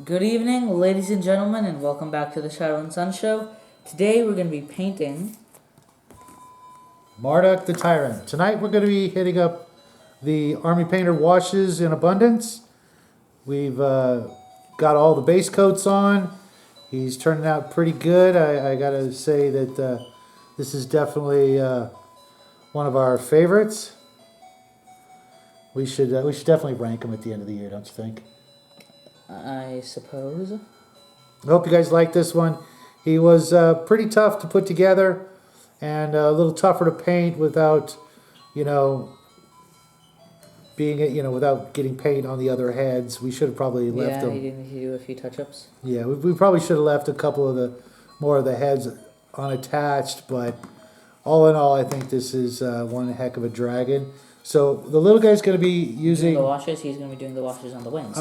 Good evening, ladies and gentlemen, and welcome back to the Shadow and Sun Show. Today we're going to be painting Marduk the Tyrant. Tonight we're going to be hitting up the Army Painter washes in abundance. We've got all the base coats on. He's turning out pretty good. I got to say that this is definitely one of our favorites. We should definitely rank him at the end of the year, don't you think? I suppose. I hope you guys like this one. He was pretty tough to put together and a little tougher to paint without, being, without getting paint on the other heads. We should have probably left Yeah, them. he didn't do a few touch-ups. Yeah, we probably should have left a couple of more of the heads unattached, but all in all, I think this is one heck of a dragon. So the little guy's going to be using the washes. He's going to be doing the washes on the wings.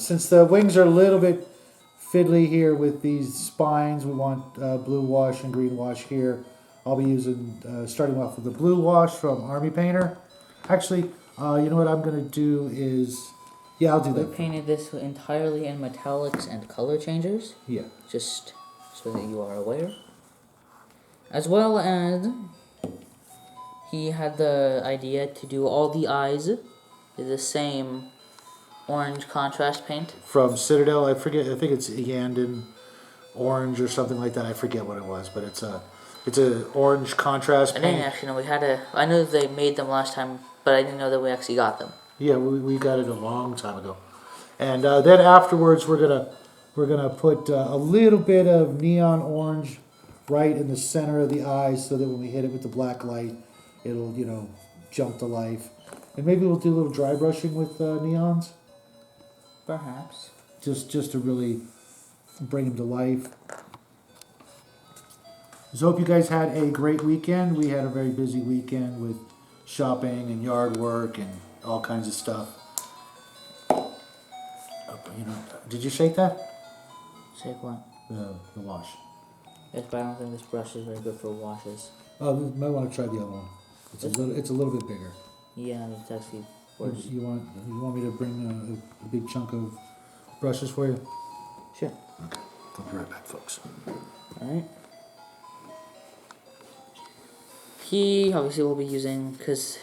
Since the wings are a little bit fiddly here with these spines, we want blue wash and green wash here. I'll be using, starting off with the blue wash from Army Painter. Actually, you know what I'm going to do is, yeah, I'll do We that. painted this entirely in metallics and color changers. Yeah. Just so that you are aware. As well as he had the idea to do all the eyes in the same orange contrast paint. From Citadel, I think it's Yandin orange or something like that. I forget what it was, but it's a orange contrast I paint. didn't actually know I knew they made them last time, but I didn't know that we actually got them. Yeah, we got it a long time ago, and then afterwards we're gonna put a little bit of neon orange right in the center of the eyes, so that when we hit it with the black light, it'll jump to life. And maybe we'll do a little dry brushing with neons, Perhaps. just to really bring them to life. So hope you guys had a great weekend. We had a very busy weekend with shopping and yard work and all kinds of stuff. Did you shake that? Shake what? The wash. Yes, but I don't think this brush is very good for washes. Oh, you might want to try the other one. It's a little bit bigger. Yeah, it's actually worse. You want me to bring a big chunk of brushes for you? Sure. Okay. I'll be right back, folks. Alright. He obviously will be using, because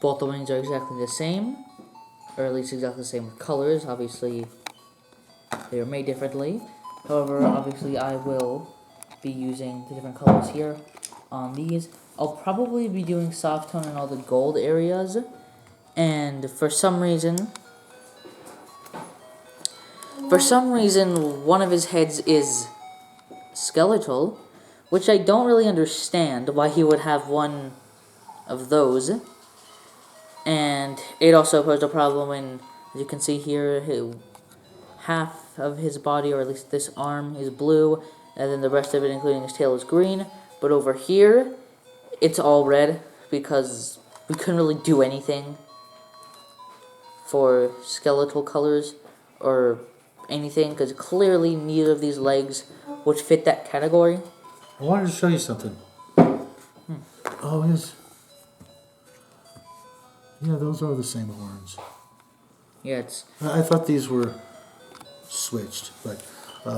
both the wings are exactly the same, or at least exactly the same colors. Obviously, they are made differently. However, obviously I will be using the different colors here on these. I'll probably be doing soft tone in all the gold areas, and for some reason, one of his heads is skeletal, which I don't really understand why he would have one of those. And it also posed a problem when, as you can see here, half of his body, or at least this arm, is blue, and then the rest of it, including his tail, is green. But over here, it's all red, because we couldn't really do anything for skeletal colors, or anything, because clearly neither of these legs would fit that category. I wanted to show you something. Oh, yes. Yeah, those are the same horns. Yeah, it's... I thought these were switched, but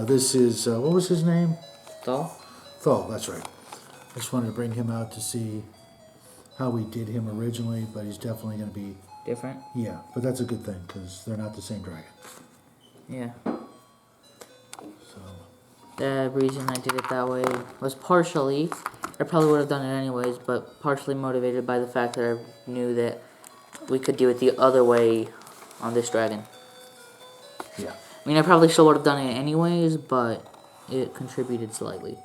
this is, what was his name? Thal? Thal, that's right. I just wanted to bring him out to see how we did him originally, but he's definitely going to be... Different? Yeah, but that's a good thing, because they're not the same dragon. Yeah. So... The reason I did it that way was partially, I probably would have done it anyways, but partially motivated by the fact that I knew that we could do it the other way on this dragon. Yeah. I mean, I probably still would have done it anyways, but it contributed slightly.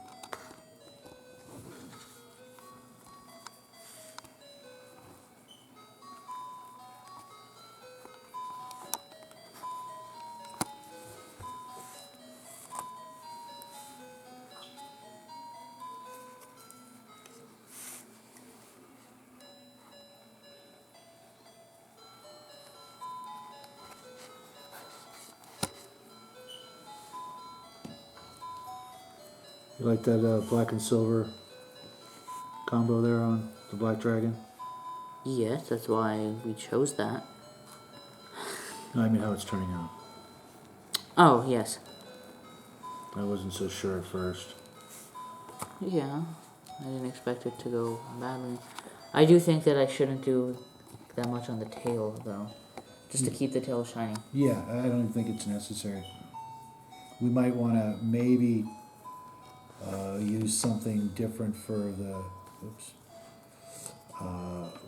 You like that black and silver combo there on the black dragon? Yes, that's why we chose that. No, I mean how it's turning out. Oh, yes. I wasn't so sure at first. Yeah, I didn't expect it to go badly. I do think that I shouldn't do that much on the tail, though. Just to keep the tail shiny. Yeah, I don't even think it's necessary. We might want to maybe use something different for the, oops,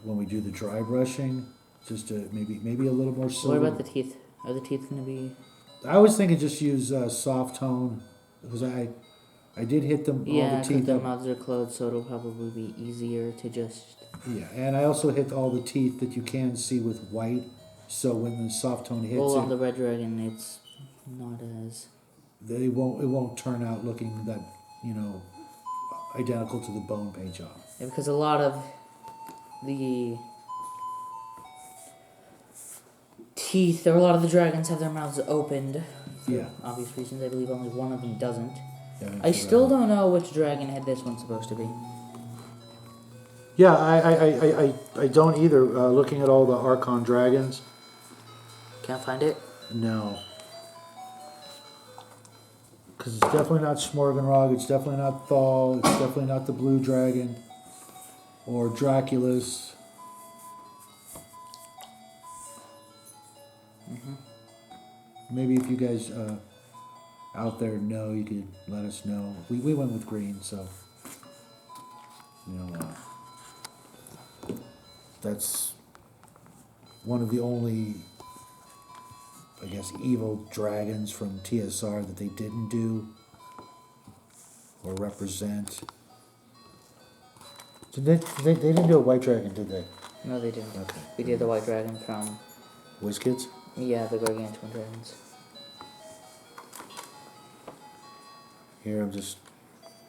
when we do the dry brushing, just to maybe a little more silver. What about the teeth? Are the teeth going to be... I was thinking just use soft tone, because I did hit them, all Yeah, the because teeth their up. mouths are closed, so it'll probably be easier to just... Yeah, and I also hit all the teeth that you can see with white, so when the soft tone hits Well, it, on the red dragon, it's not as... it won't turn out looking that, identical to the bone paint job. Yeah, because a lot of the teeth, or a lot of the dragons have their mouths opened. For Yeah. obvious reasons. I believe only one of them doesn't. Yeah, I still don't know which dragon head this one's supposed to be. Yeah, I don't either. Looking at all the Archon dragons, Can't find it? no. Because it's definitely not Smorganrog, it's definitely not Thal, it's definitely not the Blue Dragon, or Dracula's. Maybe if you guys out there know, you could let us know. We went with green, so that's one of the only, I guess, evil dragons from TSR that they didn't do or represent. So they didn't do a white dragon, did they? No, they didn't. Okay. We did the white dragon from... WizKids? Yeah, the gargantuan dragons. Here I'm just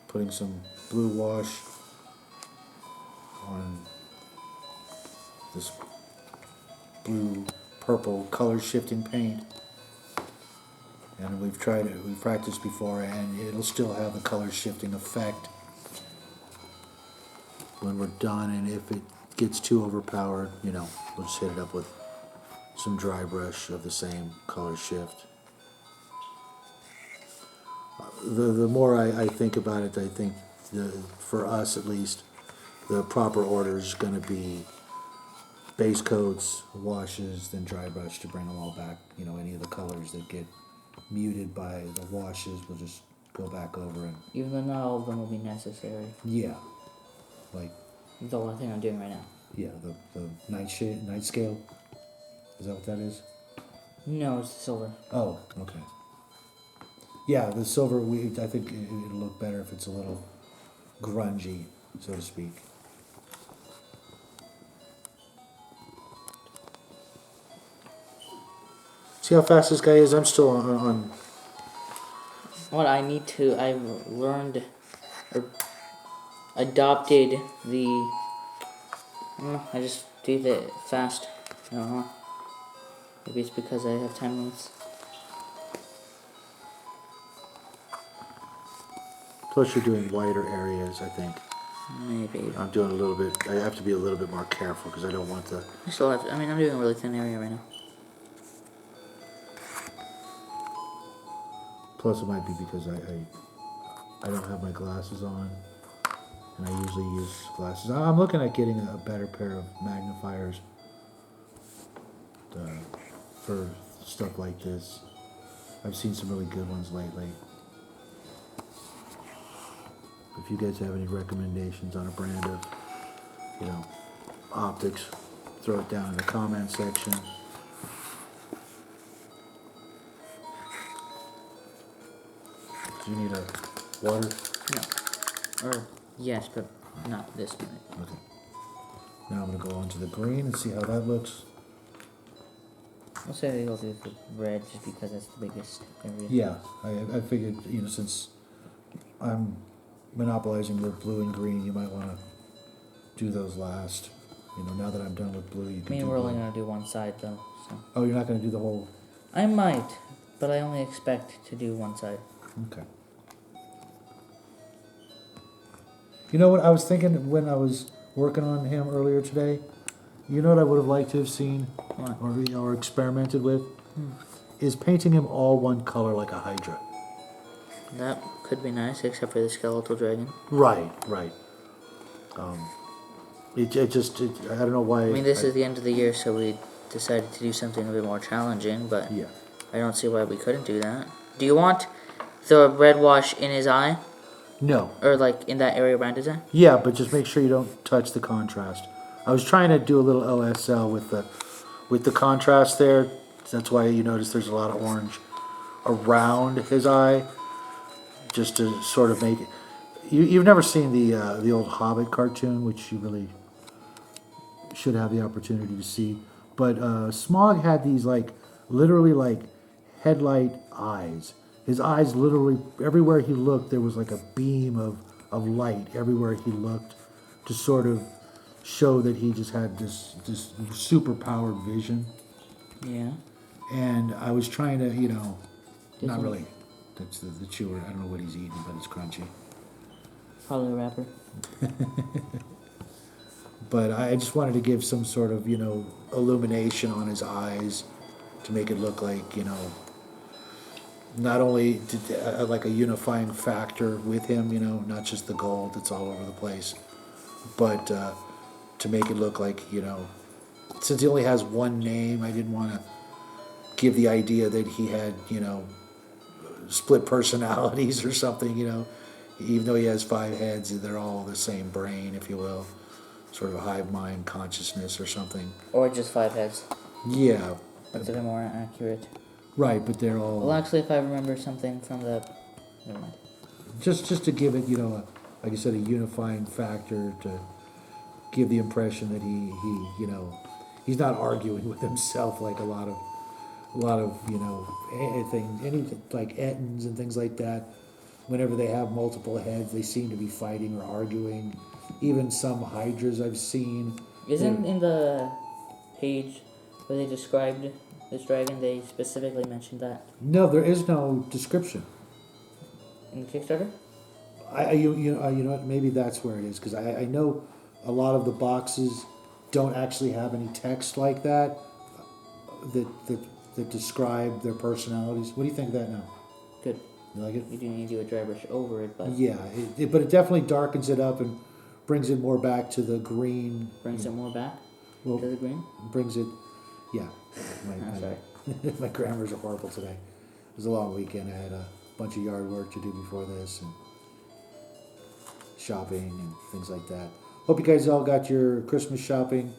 putting some blue wash on this blue purple color shifting paint. And we've practiced before, and it'll still have the color shifting effect when we're done. And if it gets too overpowered, we'll just hit it up with some dry brush of the same color shift. The more I think about it, I think for us at least, the proper order is going to be base coats, washes, then dry brush to bring them all back. Any of the colors that get muted by the washes, we'll just go back over and... Even though not all of them will be necessary. Yeah. Like... The one thing I'm doing right now. Yeah, the night scale. Is that what that is? No, it's silver. Oh, okay. Yeah, the silver, I think it'll look better if it's a little grungy, so to speak. See how fast this guy is? I'm still on... What I need to... I've learned... or adopted the... I just do that fast. I don't know. Maybe it's because I have time limits. Plus you're doing wider areas, I think. Maybe. I'm doing a little bit... I have to be a little bit more careful because I don't want the... I still have... I'm doing a really thin area right now. Plus it might be because I don't have my glasses on, and I usually use glasses. I'm looking at getting a better pair of magnifiers for stuff like this. I've seen some really good ones lately. If you guys have any recommendations on a brand of, optics, throw it down in the comment section. Do you need a water? No. Or, yes, but not this minute. Okay. Now I'm going to go on to the green and see how that looks. I'll say I'll do the red just because that's the biggest area. Yeah, I figured, since I'm monopolizing the blue and green, you might want to do those last. Now that I'm done with blue, you can do we're blue. only going to do one side, though, so... Oh, you're not going to do the whole... I might, but I only expect to do one side. Okay. You know what I was thinking when I was working on him earlier today? You know what I would have liked to have seen What? or experimented with? is painting him all one color like a Hydra. That could be nice, except for the skeletal dragon. Right. I don't know why. I mean, this is the end of the year, so we decided to do something a bit more challenging, but Yeah. I don't see why we couldn't do that. Do you want the red wash in his eye? No. Or, like, in that area around his eye? Yeah, but just make sure you don't touch the contrast. I was trying to do a little LSL with the contrast there. That's why you notice there's a lot of orange around his eye, just to sort of make it. You've never seen the old Hobbit cartoon, which you really should have the opportunity to see. But Smaug had these literally headlight eyes. His eyes literally, everywhere he looked, there was like a beam of light everywhere he looked, to sort of show that he just had this super powered vision. Yeah. And I was trying to, not really. That's the chewer. I don't know what he's eating, but it's crunchy. Probably a wrapper. But I just wanted to give some sort of, illumination on his eyes to make it look like, not only like a unifying factor with him, not just the gold that's all over the place, but to make it look like, since he only has one name, I didn't want to give the idea that he had, split personalities or something, even though he has 5 heads, they're all the same brain, if you will, sort of a hive mind consciousness or something. Or just 5 heads. Yeah. That's a bit more accurate. Right, but they're all... Well, actually, if I remember something from the... Never mind. Just to give it, like I said, a unifying factor, to give the impression that he he's not arguing with himself like a lot of anything like Ettins and things like that. Whenever they have multiple heads, they seem to be fighting or arguing. Even some Hydras I've seen. Isn't in the page where they described this dragon, they specifically mentioned that? No, there is no description. In the Kickstarter? You know what? Maybe that's where it is, because I know a lot of the boxes don't actually have any text like that that describe their personalities. What do you think of that now? Good. You like it? You do need to do a dry brush over it, but... Yeah, but it definitely darkens it up and brings it more back to the green. Brings it more back Well, to the green? Brings it, yeah. I'm sorry. My grammars are horrible today. It was a long weekend. I had a bunch of yard work to do before this, and shopping and things like that. Hope you guys all got your Christmas shopping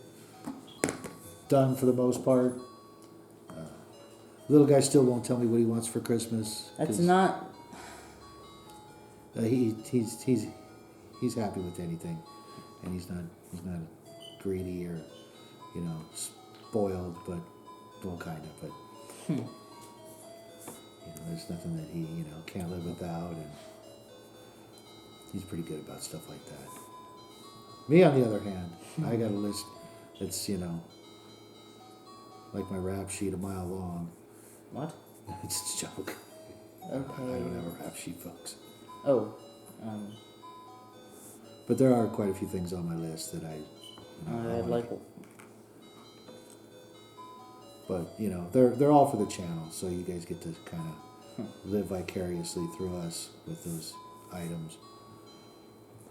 done for the most part. Little guy still won't tell me what he wants for Christmas. That's not... He's happy with anything, and he's not greedy or spoiled, but well, kind of. But there's nothing that he can't live without, and he's pretty good about stuff like that. Me, on the other hand, I got a list that's like my rap sheet a mile long. What? It's a joke. Okay. I don't have a rap sheet, folks. Oh. But there are quite a few things on my list that I like. But they're all for the channel, so you guys get to kind of live vicariously through us with those items.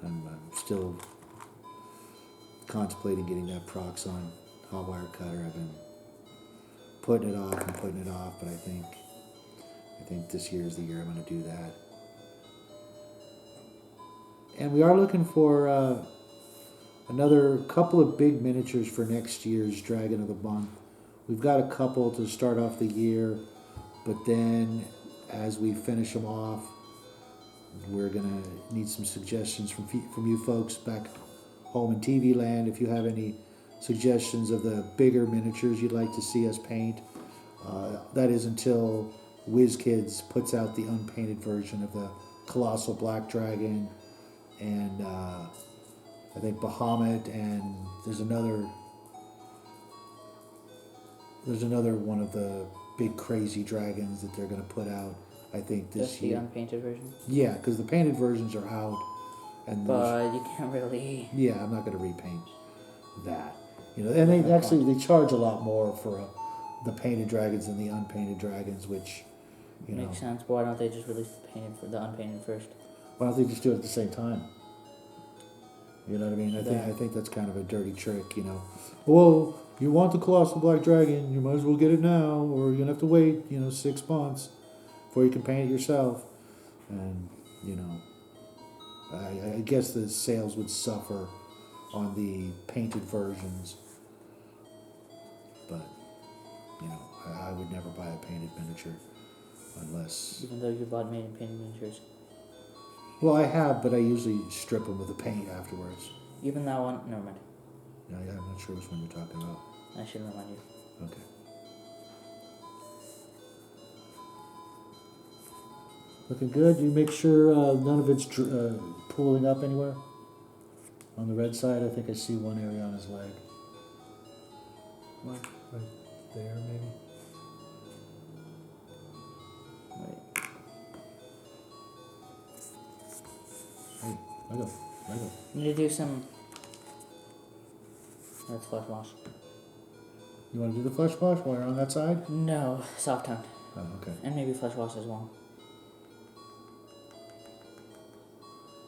I'm still contemplating getting that Proxon hot wire cutter. I've been putting it off, but I think this year is the year I'm going to do that. And we are looking for another couple of big miniatures for next year's Dragon of the Month. We've got a couple to start off the year, but then as we finish them off, we're going to need some suggestions from you folks back home in TV land. If you have any suggestions of the bigger miniatures you'd like to see us paint, that is until WizKids puts out the unpainted version of the Colossal Black Dragon, and I think Bahamut, and there's another one of the big crazy dragons that they're going to put out, I think, this year. Just the unpainted version? Yeah, because the painted versions are out. But you can't really... Yeah, I'm not going to repaint that. And they charge a lot more for a the painted dragons and the unpainted dragons, which, you know. Makes sense, but why don't they just release the painted for the unpainted first? Why don't they just do it at the same time? You know what I mean? Yeah. I think that's kind of a dirty trick, you know. Well, you want the Colossal Black Dragon, you might as well get it now, or you're gonna have to wait, 6 months before you can paint it yourself. And, I guess the sales would suffer on the painted versions. But, I would never buy a painted miniature unless... Even though you bought made and painted miniatures. Well, I have, but I usually strip them with the paint afterwards. Even that one? Never mind. Yeah, I'm not sure which one you're talking about. I should remind you. Okay. Looking good. You make sure none of it's pulling up anywhere. On the red side, I think I see one area on his leg. What? Right there, maybe. Wait. Hey, let go. You need to do some... Let's flush wash. You want to do the flesh wash while you're on that side? No, soft tone. Oh, okay. And maybe flush wash as well.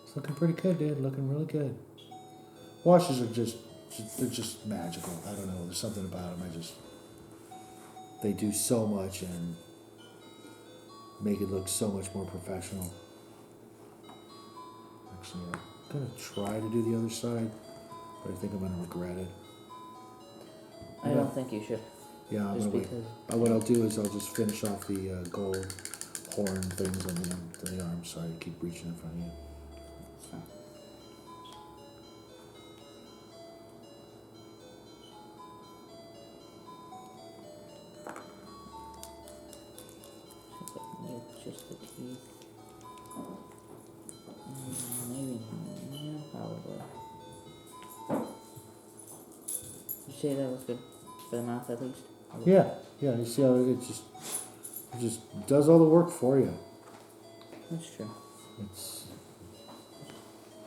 It's looking pretty good, dude. Looking really good. Washes are they're just magical. I don't know. There's something about them. They do so much and make it look so much more professional. Actually, I'm gonna try to do the other side, but I think I'm gonna regret it. I don't think you should. Yeah, I'm Just gonna wait. because... What I'll do is I'll just finish off the gold horn things on the arms. Sorry to keep reaching in front of you. So. Just the teeth. Maybe, yeah, probably. You say that looks good for the mouth at least? Yeah. You see how it just does all the work for you. That's true. It's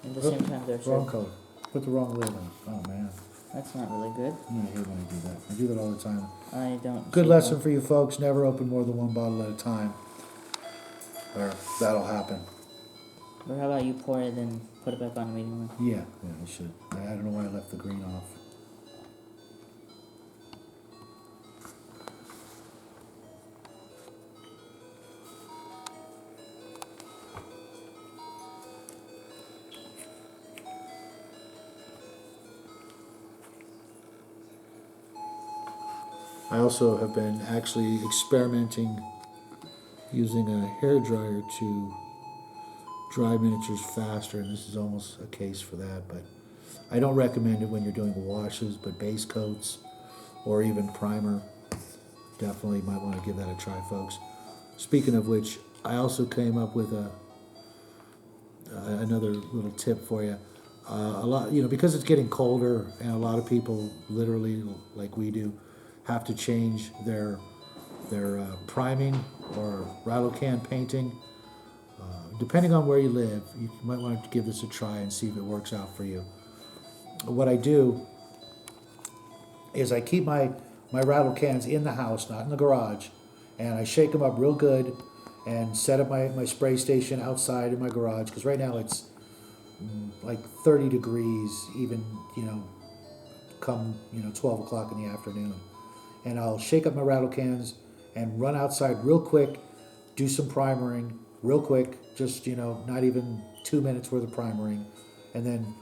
At the same time, they're wrong so... color. Put the wrong lid on. Oh man. That's not really good. I hate when I do that. I do that all the time. I don't... Good see lesson that. for you folks. Never open more than one bottle at a time. Or that'll happen. Or how about you pour it and put it back on immediately? Yeah, I should. I don't know why I left the green off. I also have been actually experimenting using a hairdryer to dry miniatures faster, and this is almost a case for that, but I don't recommend it when you're doing washes, but base coats or even primer, definitely might want to give that a try, folks. Speaking of which, I also came up with another little tip for you. A lot, because it's getting colder, and a lot of people, literally, like we do, have to change their priming or rattle can painting. Depending on where you live, you might want to give this a try and see if it works out for you. What I do is I keep my rattle cans in the house, not in the garage, and I shake them up real good and set up my spray station outside in my garage, because right now it's like 30 degrees even, come 12 o'clock in the afternoon. And I'll shake up my rattle cans and run outside real quick, do some primering real quick, just, not even 2 minutes worth of primering, and then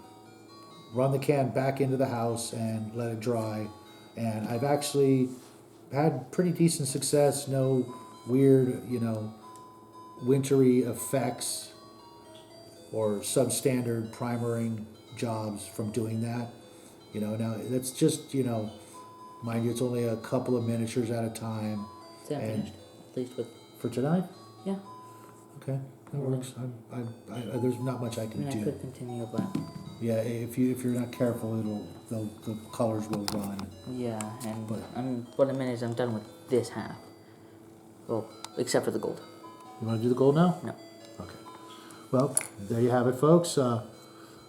run the can back into the house and let it dry. And I've actually had pretty decent success, no weird, wintry effects or substandard primering jobs from doing that. Now that's just, mind you, it's only a couple of miniatures at a time. Is that finished? At least with... For tonight? Yeah. Okay, that works. There's not much I can I do. could continue, but... Yeah, if you're not careful, the colors will run. Yeah, and But- what I meant is I'm done with this half. Well, except for the gold. You want to do the gold now? No. Okay. Well, there you have it, folks. A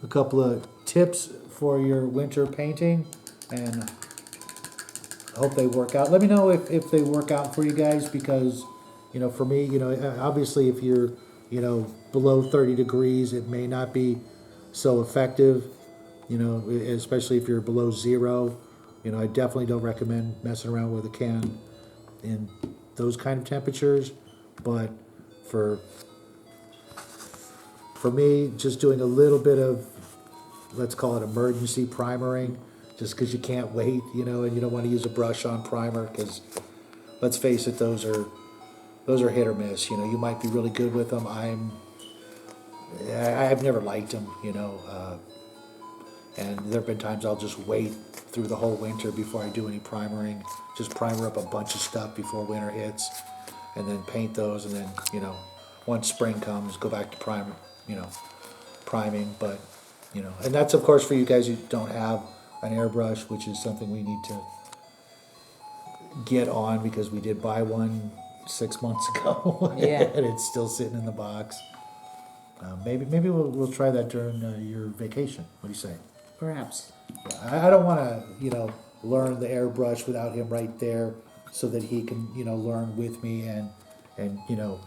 couple of tips for your winter painting, and hope they work out. Let me know if they work out for you guys, because, you know, for me, you know, obviously if you're, you know, below 30 degrees, it may not be so effective, you know, especially if you're below 0. You know, I definitely don't recommend messing around with a can in those kind of temperatures. But for me, just doing a little bit of, let's call it emergency primering, just because you can't wait, you know, and you don't want to use a brush on primer, because let's face it, those are hit or miss. You know, you might be really good with them. I've never liked them, you know, and there have been times I'll just wait through the whole winter before I do any primering, just primer up a bunch of stuff before winter hits, and then paint those, and then, you know, once spring comes, go back to priming. But, you know, and that's of course for you guys who don't have an airbrush, which is something we need to get on, because we did buy one 6 months ago. Yeah. And it's still sitting in the box. Maybe we'll try that during your vacation. What do you say? Perhaps. I don't want to, you know, learn the airbrush without him right there, so that he can, you know, learn with me and you know,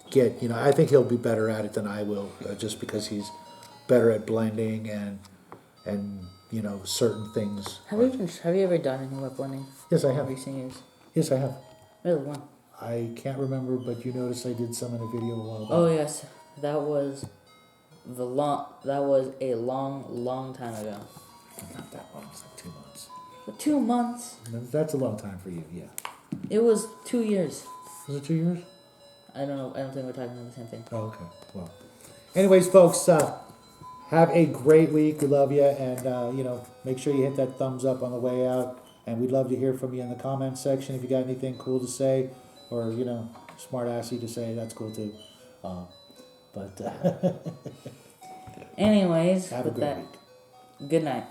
get, you know, I think he'll be better at it than I will, just because he's better at blending and you know, certain things. Have you ever done any wet blending? Yes, I have. In recent years? Yes, I have. Really? When? I can't remember, but you noticed I did some in a video a while back. Oh yes, that was a long time ago. Not that long. It's like 2 months. For 2 months? That's a long time for you, yeah. It was 2 years. Was it 2 years? I don't know. I don't think we're talking about the same thing. Oh, okay. Well, anyways, folks, have a great week. We love you, and you know, make sure you hit that thumbs up on the way out. And we'd love to hear from you in the comments section. If you got anything cool to say, or, you know, smart assy to say, that's cool too. Anyways, have a with good that, week. good night.